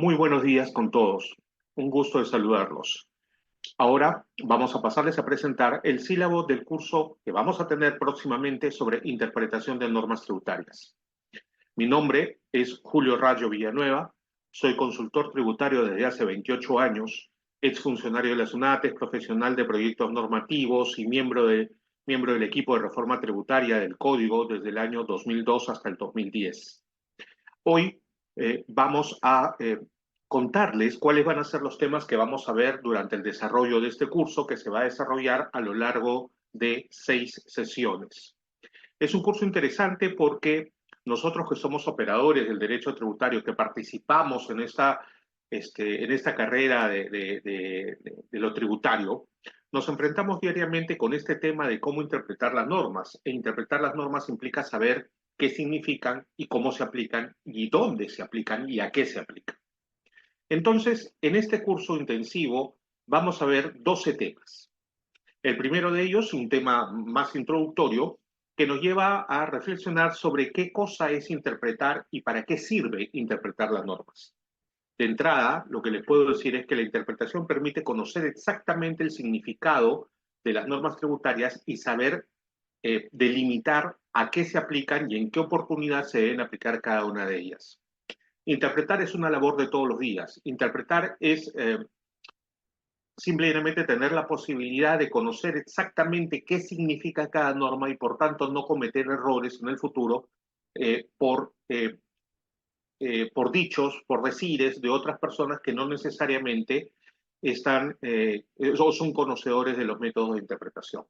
Muy buenos días con todos. Un gusto de saludarlos. Ahora vamos a pasarles a presentar el sílabo del curso que vamos a tener próximamente sobre interpretación de normas tributarias. Mi nombre es Julio Rayo Villanueva, soy consultor tributario desde hace 28 años, exfuncionario de la SUNAT, profesional de proyectos normativos y miembro del equipo de reforma tributaria del Código desde el año 2002 hasta el 2010. Hoy vamos a contarles cuáles van a ser los temas que vamos a ver durante el desarrollo de este curso que se va a desarrollar a lo largo de 6 sesiones. Es un curso interesante porque nosotros que somos operadores del derecho tributario, que participamos en esta carrera de lo tributario, nos enfrentamos diariamente con este tema de cómo interpretar las normas. E interpretar las normas implica saber qué significan y cómo se aplican y dónde se aplican y a qué se aplican. Entonces, en este curso intensivo vamos a ver 12 temas. El primero de ellos, un tema más introductorio, que nos lleva a reflexionar sobre qué cosa es interpretar y para qué sirve interpretar las normas. De entrada, lo que les puedo decir es que la interpretación permite conocer exactamente el significado de las normas tributarias y saber delimitar a qué se aplican y en qué oportunidad se deben aplicar cada una de ellas. Interpretar es una labor de todos los días. Interpretar es simplemente tener la posibilidad de conocer exactamente qué significa cada norma y por tanto no cometer errores en el futuro eh, por, eh, por dichos, por decires de otras personas que no necesariamente están o son conocedores de los métodos de interpretación.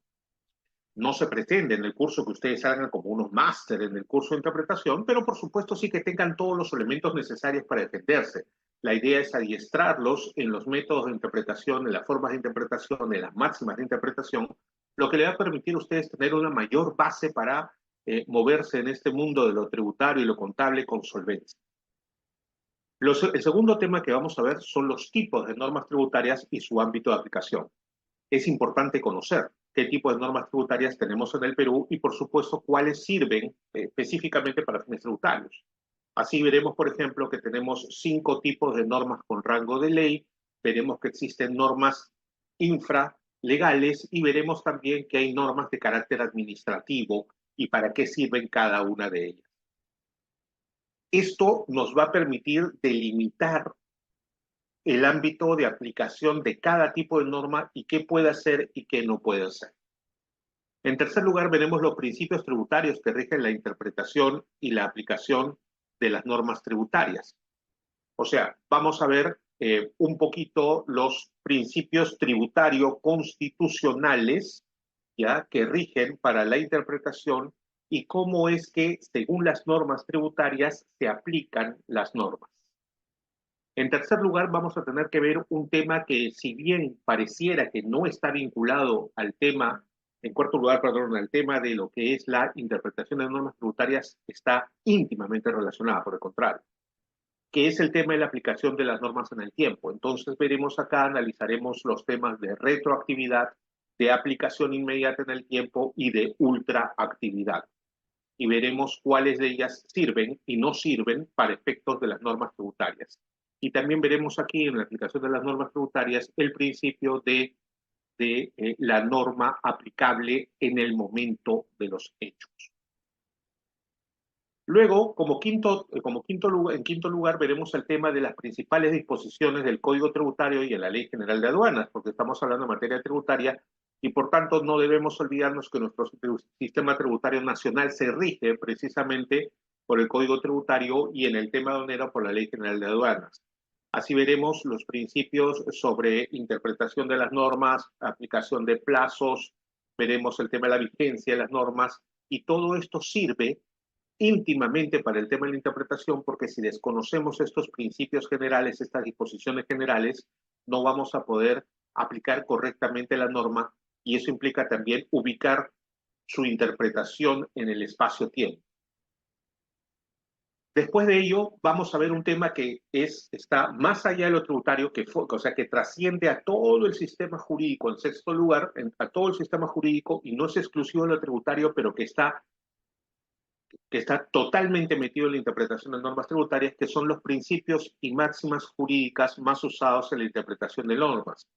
No se pretende en el curso que ustedes salgan como unos máster en el curso de interpretación, pero por supuesto sí que tengan todos los elementos necesarios para defenderse. La idea es adiestrarlos en los métodos de interpretación, en las formas de interpretación, en las máximas de interpretación, lo que le va a permitir a ustedes tener una mayor base para moverse en este mundo de lo tributario y lo contable con solvencia. El segundo tema que vamos a ver son los tipos de normas tributarias y su ámbito de aplicación. Es importante conocer qué tipo de normas tributarias tenemos en el Perú y, por supuesto, cuáles sirven específicamente para fines tributarios. Así veremos, por ejemplo, que tenemos 5 tipos de normas con rango de ley, veremos que existen normas infralegales y veremos también que hay normas de carácter administrativo y para qué sirven cada una de ellas. Esto nos va a permitir delimitar el ámbito de aplicación de cada tipo de norma y qué puede hacer y qué no puede hacer. En tercer lugar, veremos los principios tributarios que rigen la interpretación y la aplicación de las normas tributarias. O sea, vamos a ver un poquito los principios tributarios constitucionales ya que rigen para la interpretación y cómo es que, según las normas tributarias, se aplican las normas. En tercer lugar, vamos a tener que ver un tema que, si bien pareciera que no está vinculado al tema, en cuarto lugar, perdón, al tema de lo que es la interpretación de normas tributarias, está íntimamente relacionada, por el contrario, que es el tema de la aplicación de las normas en el tiempo. Entonces veremos acá, analizaremos los temas de retroactividad, de aplicación inmediata en el tiempo y de ultraactividad. Y veremos cuáles de ellas sirven y no sirven para efectos de las normas tributarias. Y también veremos aquí en la aplicación de las normas tributarias el principio de la norma aplicable en el momento de los hechos. Luego, en quinto lugar, veremos el tema de las principales disposiciones del Código Tributario y de la Ley General de Aduanas, porque estamos hablando de materia tributaria y por tanto no debemos olvidarnos que nuestro sistema tributario nacional se rige precisamente por el Código Tributario y en el tema aduanero por la Ley General de Aduanas. Así veremos los principios sobre interpretación de las normas, aplicación de plazos, veremos el tema de la vigencia de las normas y todo esto sirve íntimamente para el tema de la interpretación, porque si desconocemos estos principios generales, estas disposiciones generales, no vamos a poder aplicar correctamente la norma y eso implica también ubicar su interpretación en el espacio-tiempo. Después de ello, vamos a ver un tema que está más allá de lo tributario, o sea, que trasciende a todo el sistema jurídico, en sexto lugar, a todo el sistema jurídico y no es exclusivo de lo tributario, pero que está que está totalmente metido en la interpretación de normas tributarias, que son los principios y máximas jurídicas más usados en la interpretación de normas.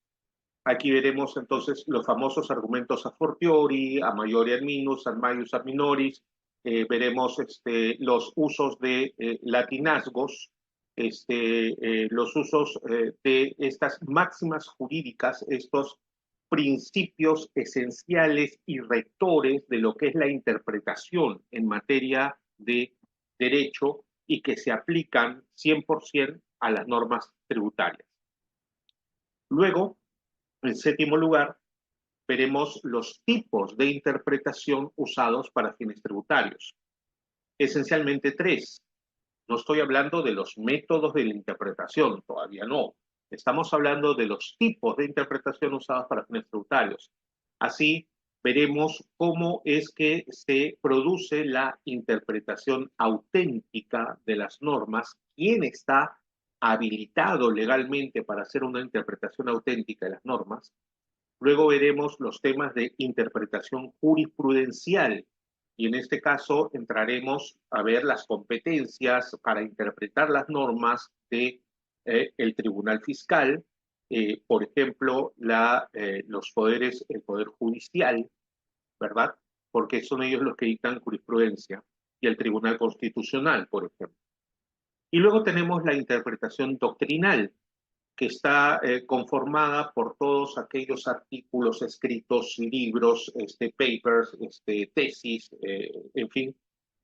Aquí veremos entonces los famosos argumentos a fortiori, a maiore ad minus, ad maius ad minoris. Veremos los usos de latinazgos, los usos de estas máximas jurídicas, estos principios esenciales y rectores de lo que es la interpretación en materia de derecho y que se aplican 100% a las normas tributarias. Luego, en séptimo lugar, veremos los tipos de interpretación usados para fines tributarios. Esencialmente tres. No estoy hablando de los métodos de la interpretación, todavía no. Estamos hablando de los tipos de interpretación usados para fines tributarios. Así, veremos cómo es que se produce la interpretación auténtica de las normas, quién está habilitado legalmente para hacer una interpretación auténtica de las normas. Luego veremos los temas de interpretación jurisprudencial y en este caso entraremos a ver las competencias para interpretar las normas de el Tribunal Fiscal, por ejemplo, los poderes, el Poder Judicial, ¿verdad? Porque son ellos los que dictan jurisprudencia, y el Tribunal Constitucional, por ejemplo. Y luego tenemos la interpretación doctrinal, que está conformada por todos aquellos artículos escritos, libros, papers, tesis, en fin,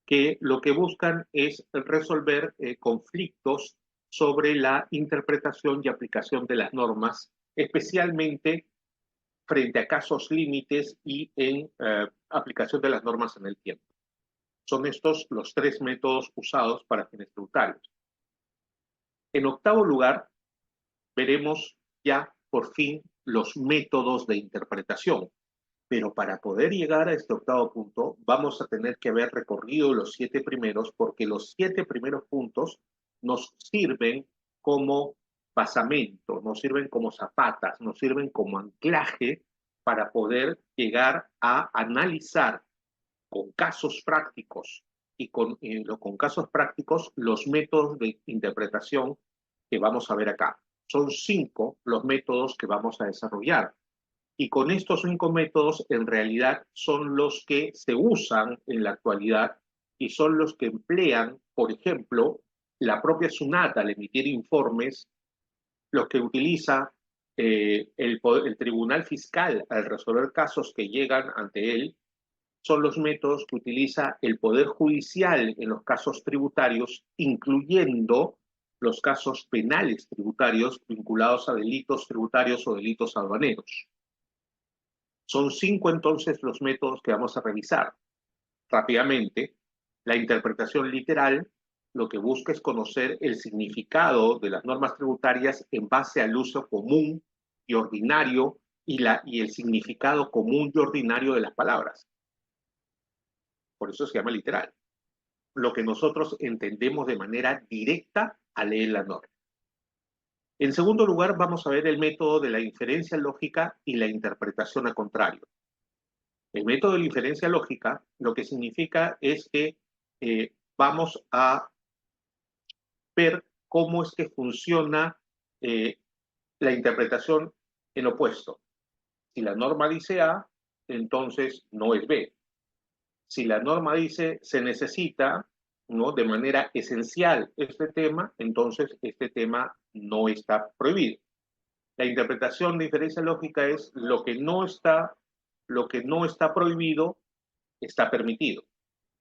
que lo que buscan es resolver conflictos sobre la interpretación y aplicación de las normas, especialmente frente a casos límites y en aplicación de las normas en el tiempo. Son estos los tres métodos usados para fines tributarios. En octavo lugar, veremos ya por fin los métodos de interpretación. Pero para poder llegar a este octavo punto, vamos a tener que haber recorrido los 7 primeros, porque los 7 primeros puntos nos sirven como basamento, nos sirven como zapatas, nos sirven como anclaje para poder llegar a analizar con casos prácticos y con casos prácticos los métodos de interpretación que vamos a ver acá. Son 5 los métodos que vamos a desarrollar. Y con estos 5 métodos, en realidad, son los que se usan en la actualidad y son los que emplean, por ejemplo, la propia SUNAT al emitir informes, los que utiliza el Tribunal Fiscal al resolver casos que llegan ante él, son los métodos que utiliza el Poder Judicial en los casos tributarios, incluyendo los casos penales tributarios vinculados a delitos tributarios o delitos aduaneros. Son 5 entonces los métodos que vamos a revisar. Rápidamente, la interpretación literal lo que busca es conocer el significado de las normas tributarias en base al uso común y ordinario y el significado común y ordinario de las palabras. Por eso se llama literal. Lo que nosotros entendemos de manera directa al leer la norma. En segundo lugar, vamos a ver el método de la inferencia lógica y la interpretación a contrario. El método de la inferencia lógica lo que significa es que vamos a ver cómo es que funciona la interpretación en opuesto. Si la norma dice A, entonces no es B. Si la norma dice se necesita, ¿no?, de manera esencial este tema, entonces este tema no está prohibido. La interpretación de inferencia lógica es lo que no está prohibido está permitido.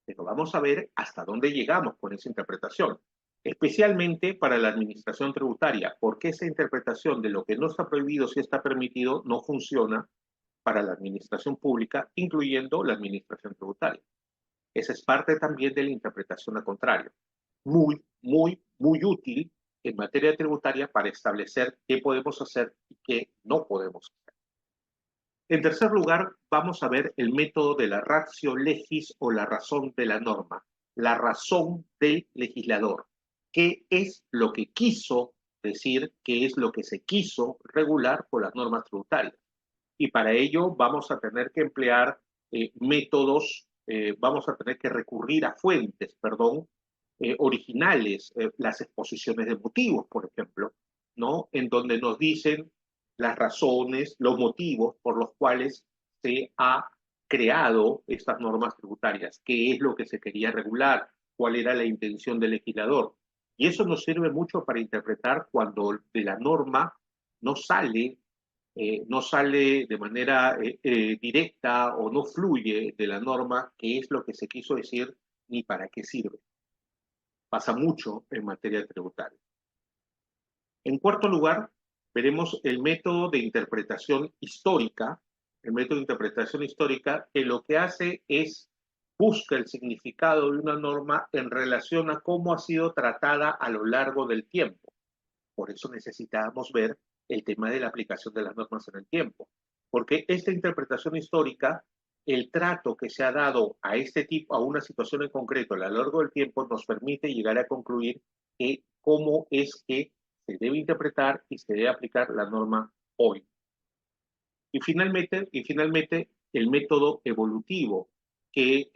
Pero vamos a ver hasta dónde llegamos con esa interpretación, especialmente para la administración tributaria, porque esa interpretación de lo que no está prohibido si está permitido no funciona para la administración pública, incluyendo la administración tributaria. Esa es parte también de la interpretación al contrario. Muy, muy, muy útil en materia tributaria para establecer qué podemos hacer y qué no podemos hacer. En tercer lugar, vamos a ver el método de la ratio legis o la razón de la norma, la razón del legislador. ¿Qué es lo que quiso decir? ¿Qué es lo que se quiso regular por las normas tributarias? Y para ello vamos a tener que emplear métodos vamos a tener que recurrir a fuentes, perdón, originales, las exposiciones de motivos, por ejemplo, ¿no? En donde nos dicen las razones, los motivos por los cuales se ha creado estas normas tributarias, qué es lo que se quería regular, cuál era la intención del legislador. Y eso nos sirve mucho para interpretar cuando de la norma no sale, no sale de manera directa o no fluye de la norma qué es lo que se quiso decir ni para qué sirve. Pasa mucho en materia tributaria. En cuarto lugar, veremos el método de interpretación histórica, que lo que hace es busca el significado de una norma en relación a cómo ha sido tratada a lo largo del tiempo. Por eso necesitábamos ver el tema de la aplicación de las normas en el tiempo, porque esta interpretación histórica, el trato que se ha dado a este tipo, a una situación en concreto a lo largo del tiempo, nos permite llegar a concluir que cómo es que se debe interpretar y se debe aplicar la norma hoy. Y finalmente el método evolutivo, que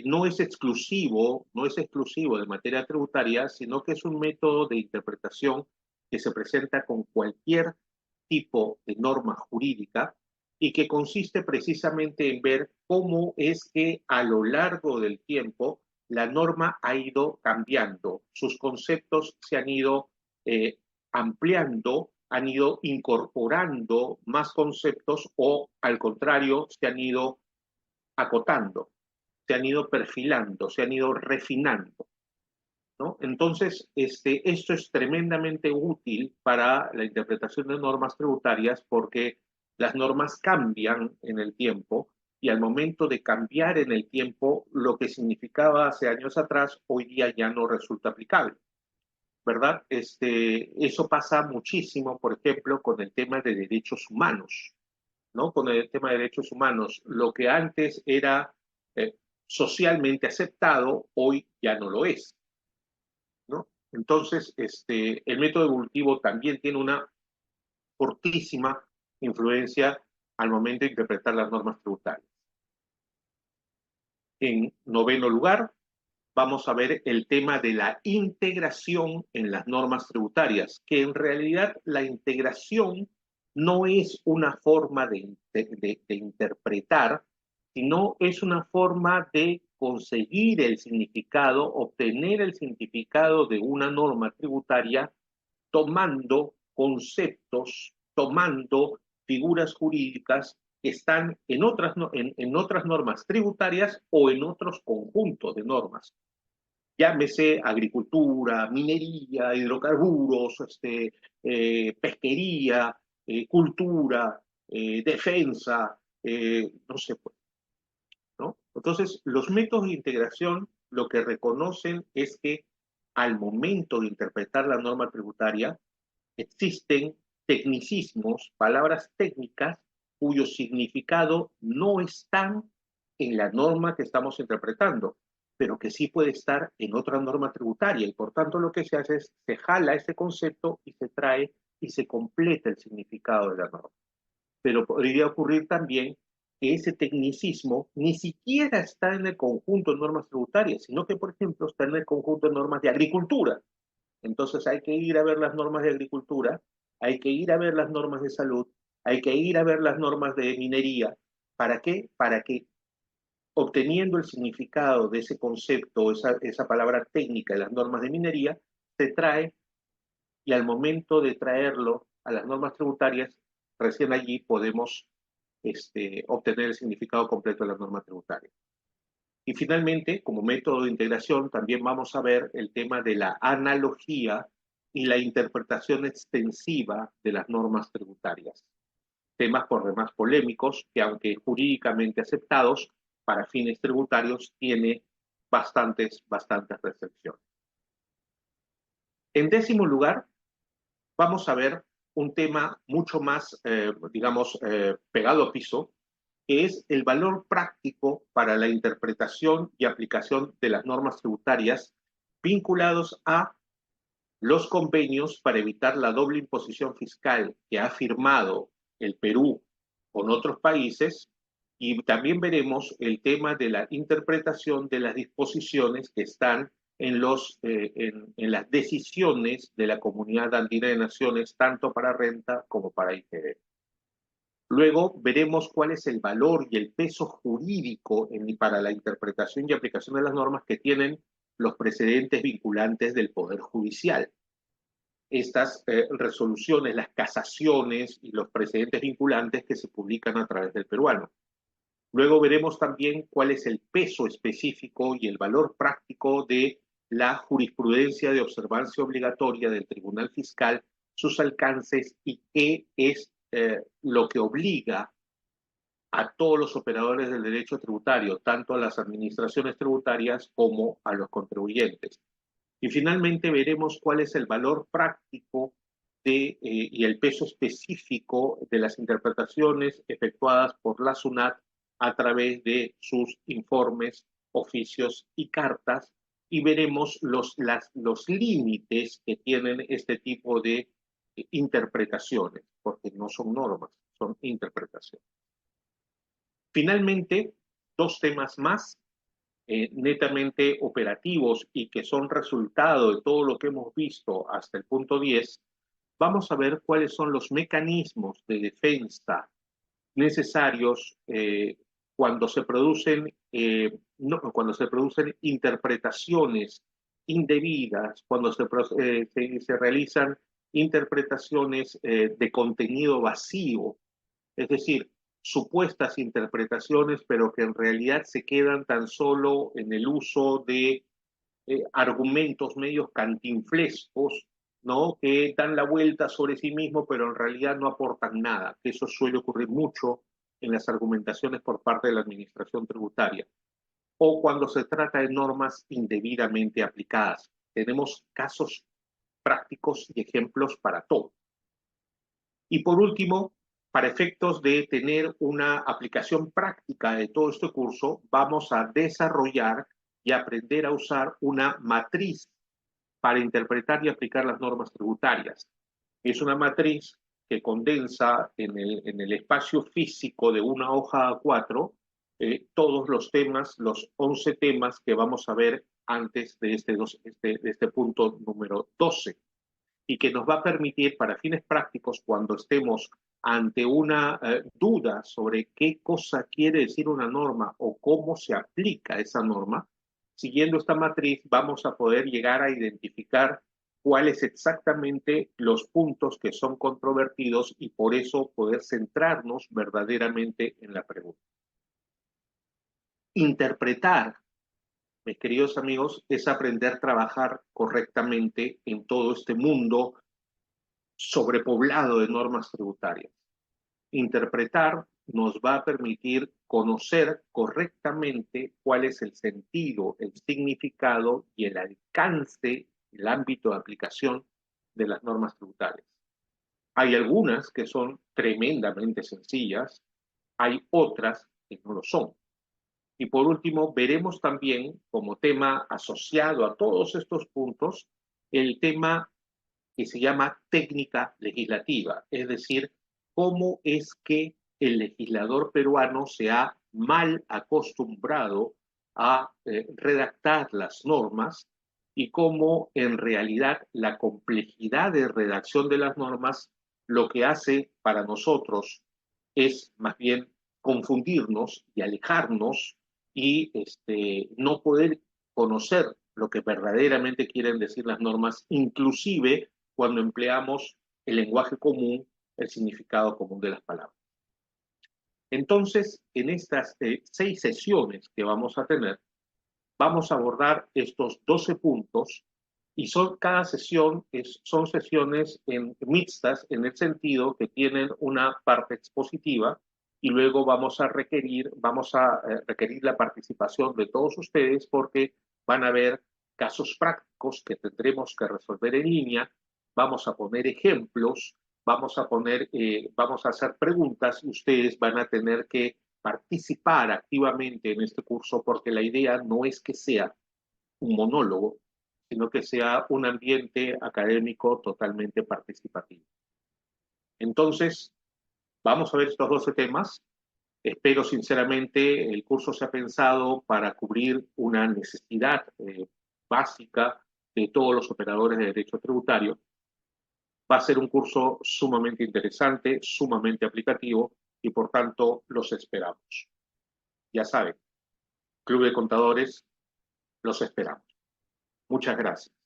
no es exclusivo de materia tributaria, sino que es un método de interpretación que se presenta con cualquier tipo de norma jurídica y que consiste precisamente en ver cómo es que a lo largo del tiempo la norma ha ido cambiando, sus conceptos se han ido eh, ampliando, han ido incorporando más conceptos o al contrario se han ido acotando, se han ido perfilando, se han ido refinando, ¿no? Entonces, esto es tremendamente útil para la interpretación de normas tributarias porque las normas cambian en el tiempo y al momento de cambiar en el tiempo, lo que significaba hace años atrás, hoy día ya no resulta aplicable. ¿Verdad? Eso pasa muchísimo, por ejemplo, con el tema de derechos humanos, ¿no? Con el tema de derechos humanos, lo que antes era socialmente aceptado, hoy ya no lo es, ¿no? Entonces, el método evolutivo también tiene una fortísima influencia al momento de interpretar las normas tributarias. En noveno lugar, vamos a ver el tema de la integración en las normas tributarias, que en realidad la integración no es una forma de interpretar, sino es una forma de conseguir el significado, obtener el significado de una norma tributaria tomando conceptos, tomando figuras jurídicas que están en otras normas tributarias o en otros conjuntos de normas. Llámese agricultura, minería, hidrocarburos, pesquería, cultura, defensa, no sé, pues, ¿no? Entonces, los métodos de integración lo que reconocen es que al momento de interpretar la norma tributaria, existen tecnicismos, palabras técnicas, cuyo significado no están en la norma que estamos interpretando, pero que sí puede estar en otra norma tributaria. Y por tanto lo que se hace es, se jala ese concepto y se trae y se completa el significado de la norma. Pero podría ocurrir también que ese tecnicismo ni siquiera está en el conjunto de normas tributarias, sino que, por ejemplo, está en el conjunto de normas de agricultura. Entonces hay que ir a ver las normas de agricultura, hay que ir a ver las normas de salud, hay que ir a ver las normas de minería. ¿Para qué? Para que obteniendo el significado de ese concepto, esa palabra técnica de las normas de minería, se trae y al momento de traerlo a las normas tributarias, recién allí podemos obtener el significado completo de las normas tributarias. Y finalmente, como método de integración, también vamos a ver el tema de la analogía y la interpretación extensiva de las normas tributarias. Temas por demás polémicos que, aunque jurídicamente aceptados, para fines tributarios tiene bastantes restricciones. En décimo lugar, vamos a ver un tema mucho más, pegado a piso, que es el valor práctico para la interpretación y aplicación de las normas tributarias vinculados a los convenios para evitar la doble imposición fiscal que ha firmado el Perú con otros países Y también veremos el tema de la interpretación de las disposiciones que están en las decisiones de la Comunidad Andina de Naciones, tanto para renta como para IGB. Luego veremos cuál es el valor y el peso jurídico para la interpretación y aplicación de las normas que tienen los precedentes vinculantes del Poder Judicial. Estas resoluciones, las casaciones y los precedentes vinculantes que se publican a través del peruano. Luego veremos también cuál es el peso específico y el valor práctico de la jurisprudencia de observancia obligatoria del Tribunal Fiscal, sus alcances y qué es lo que obliga a todos los operadores del derecho tributario, tanto a las administraciones tributarias como a los contribuyentes. Y finalmente veremos cuál es el valor práctico y el peso específico de las interpretaciones efectuadas por la SUNAT a través de sus informes, oficios y cartas, y veremos los límites que tienen este tipo de interpretaciones, porque no son normas, son interpretaciones. Finalmente, dos temas más netamente operativos y que son resultado de todo lo que hemos visto hasta el punto 10, vamos a ver cuáles son los mecanismos de defensa necesarios cuando se producen, cuando se producen interpretaciones indebidas, cuando se realizan interpretaciones de contenido vacío, es decir, supuestas interpretaciones, pero que en realidad se quedan tan solo en el uso de argumentos medios cantinflescos, ¿no? Que dan la vuelta sobre sí mismo, pero en realidad no aportan nada. Eso suele ocurrir mucho en las argumentaciones por parte de la administración tributaria. O cuando se trata de normas indebidamente aplicadas. Tenemos casos prácticos y ejemplos para todo. Y por último, para efectos de tener una aplicación práctica de todo este curso, vamos a desarrollar y aprender a usar una matriz para interpretar y aplicar las normas tributarias. Es una matriz que condensa en el espacio físico de una hoja A4 todos los temas, los 11 temas que vamos a ver antes de este punto número 12 y que nos va a permitir para fines prácticos cuando estemos ante una duda sobre qué cosa quiere decir una norma o cómo se aplica esa norma, siguiendo esta matriz vamos a poder llegar a identificar cuáles exactamente los puntos que son controvertidos y por eso poder centrarnos verdaderamente en la pregunta. Interpretar, mis queridos amigos, es aprender a trabajar correctamente en todo este mundo sobrepoblado de normas tributarias. Interpretar nos va a permitir conocer correctamente cuál es el sentido, el significado y el alcance, el ámbito de aplicación de las normas tributarias. Hay algunas que son tremendamente sencillas, hay otras que no lo son. Y por último, veremos también como tema asociado a todos estos puntos el tema que se llama técnica legislativa, es decir, cómo es que el legislador peruano se ha mal acostumbrado a redactar las normas y cómo en realidad la complejidad de redacción de las normas lo que hace para nosotros es más bien confundirnos y alejarnos y no poder conocer lo que verdaderamente quieren decir las normas, inclusive cuando empleamos el lenguaje común, el significado común de las palabras. Entonces, en estas 6 sesiones que vamos a tener, vamos a abordar estos 12 puntos y cada sesión son sesiones mixtas en el sentido que tienen una parte expositiva y luego vamos a requerir la participación de todos ustedes porque van a haber casos prácticos que tendremos que resolver en línea, vamos a poner ejemplos, vamos a hacer preguntas y ustedes van a tener que participar activamente en este curso porque la idea no es que sea un monólogo, sino que sea un ambiente académico totalmente participativo. Entonces, vamos a ver estos 12 temas. Espero sinceramente el curso se ha pensado para cubrir una necesidad básica de todos los operadores de derecho tributario. Va a ser un curso sumamente interesante, sumamente aplicativo y por tanto los esperamos. Ya saben, Club de Contadores, los esperamos. Muchas gracias.